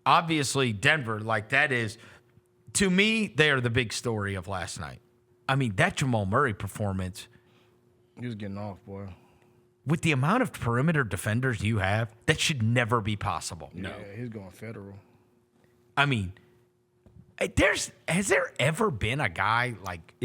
obviously Denver, like that is, to me, they are the big story of last night. I mean, that Jamal Murray performance. He was getting off, boy. With the amount of perimeter defenders you have, that should never be possible. No. Yeah, he's going federal. I mean, has there ever been a guy like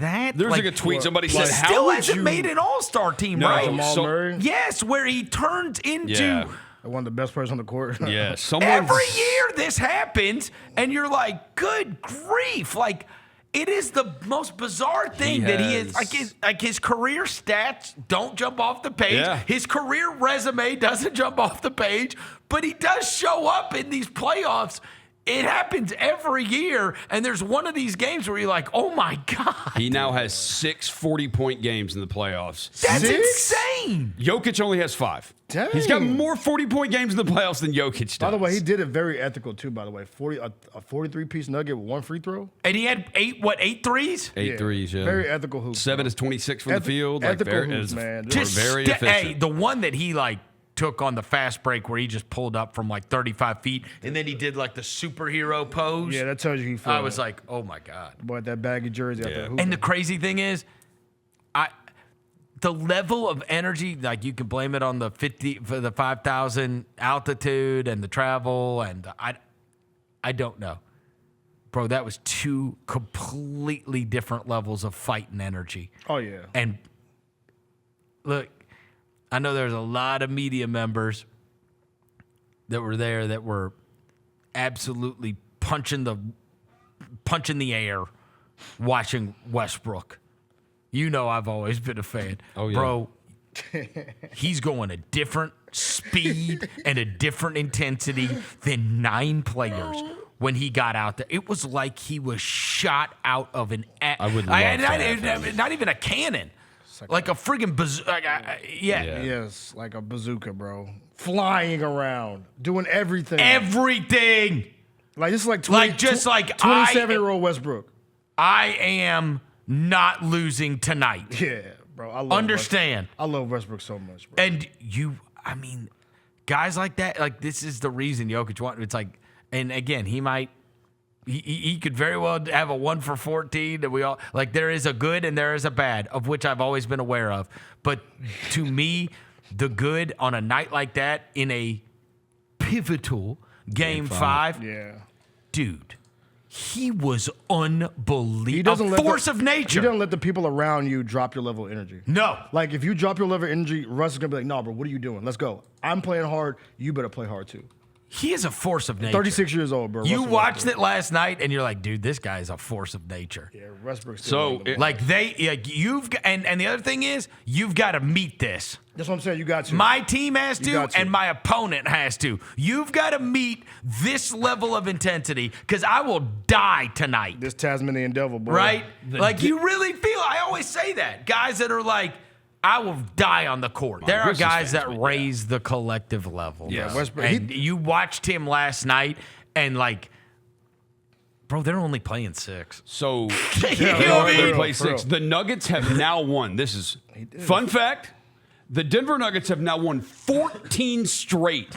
that? There's like a tweet somebody said, he still hasn't made an all-star team, right? Jamal Murray? Yes, where he turns into one of the best players on the court. Yeah, every year this happens, and you're like, good grief. Like, it is the most bizarre thing that he is. Like his career stats don't jump off the page. Yeah. His career resume doesn't jump off the page, but he does show up in these playoffs. It happens every year, and there's one of these games where you're like, oh, my God. He now has 6 40-point games in the playoffs. That's insane. Jokic only has 5. Dang. He's got more 40-point games in the playoffs than Jokic does. By the way, he did it very ethical, too, by the way. A 43-piece nugget with 1 free throw. And he had 8 threes? 8 threes, yeah. Very ethical hoops. 7 is 26 from the field. Ethical hoops, man. Very efficient. Hey, the one that he, took on the fast break where he just pulled up from 35 feet, and then he did the superhero pose. Yeah, that tells you he I was like, oh my God. Boy, that baggy jersey out there hooping. And the crazy thing is, the level of energy, you can blame it on the 5,000 altitude and the travel, and I don't know. Bro, that was 2 completely different levels of fight and energy. Oh, yeah. And look, I know there's a lot of media members that were there that were absolutely punching the air watching Westbrook. You know I've always been a fan. Oh, yeah. Bro, he's going a different speed and a different intensity than 9 players when he got out there. It was like he was shot out of an... I would love not even a cannon. Like a friggin' bazooka. Yes, like a bazooka, bro. Flying around, doing everything. Everything. Like this is like 27-year-old Westbrook. I am not losing tonight. Yeah, bro. Understand. I love Westbrook so much, bro. And guys like that, this is the reason Jokic wanted. It's like, and again, he could very well have a 1 for 14, and we all there is a good and there is a bad, of which I've always been aware of. But to me, the good on a night like that in a pivotal game 5, dude, he was unbelievable. A force of nature. He doesn't let the people around you drop your level of energy. No. Like if you drop your level of energy, Russ is gonna be like, "No, bro, what are you doing? Let's go. I'm playing hard. You better play hard too." He is a force of nature. 36 years old, bro. You watched it last night, and you're like, dude, this guy is a force of nature. Yeah, Westbrook's so you've and the other thing is, you've got to meet this. That's what I'm saying. You got to. My team has to, and my opponent has to. You've got to meet this level of intensity, because I will die tonight. This Tasmanian devil, boy. Right? You really feel. I always say that. Guys that are like, I will die on the court. There are guys that raise the collective level. Yeah, Westbrook. And you watched him last night, and bro, they're only playing 6. So they play 6. The Nuggets have now won. This is fun fact. The Denver Nuggets have now won 14 straight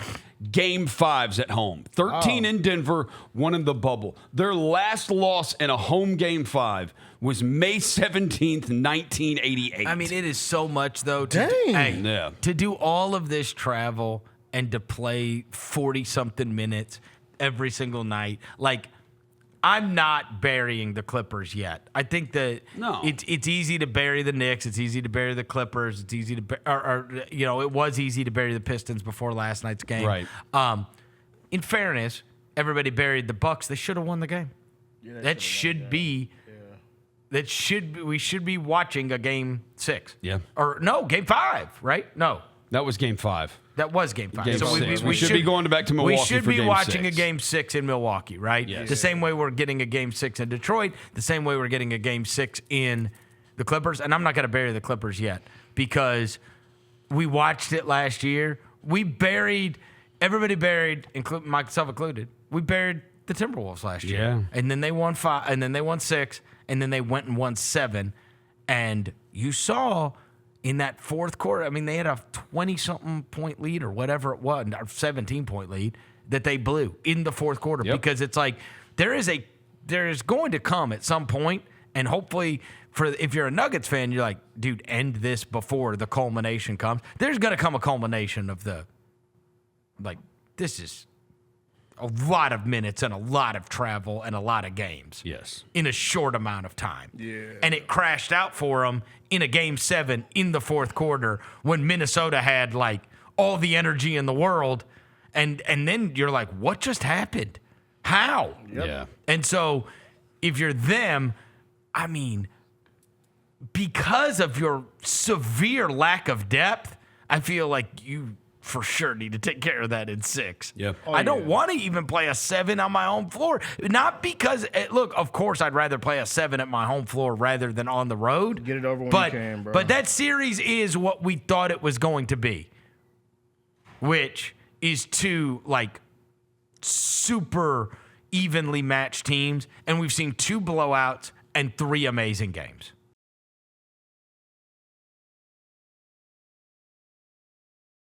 Game 5s at home. 13 in Denver, 1 in the bubble. Their last loss in a home Game 5 was May 17th, 1988. I mean, it is so much, though, to do all of this travel and to play 40-something minutes every single night. I'm not burying the Clippers yet. I think that it's easy to bury the Knicks. It's easy to bury the Clippers. It's easy to it was easy to bury the Pistons before last night's game. Right. In fairness, everybody buried the Bucks. They should have won the game. Yeah, we should be watching a game 6. Yeah. Or no, game 5, right? No. That was Game 5. That was Game 5. Game 6. We should be going back to Milwaukee. We should for be game watching 6. a Game 6 in Milwaukee, right? Yes. The same way we're getting a Game 6 in Detroit, the same way we're getting a Game 6 in the Clippers. And I'm not going to bury the Clippers yet, because we watched it last year. Everybody buried, myself included, we buried the Timberwolves last year. Yeah. And then they won 5, and then they won 6, and then they went and won 7. And you saw in that fourth quarter, I mean, they had a 20-something point lead or whatever it was, or 17-point lead. that they blew in the fourth quarter because it's like there is going to come at some point, and hopefully if you're a Nuggets fan, you're like, dude, end this before the culmination comes. There's going to come a culmination of this is a lot of minutes and a lot of travel and a lot of games. Yes. In a short amount of time. Yeah. And it crashed out for them in a game 7 in the fourth quarter when Minnesota had like all the energy in the world. And then you're like, what just happened? How? Yep. Yeah. And so if you're them, I mean, because of your severe lack of depth, I feel like you for sure need to take care of that in 6. Yep. I don't want to even play a 7 on my home floor. Not because, look, of course, I'd rather play a 7 at my home floor rather than on the road. Get it over when you can, bro. But that series is what we thought it was going to be, which is 2, like, super evenly matched teams. And we've seen 2 blowouts and 3 amazing games.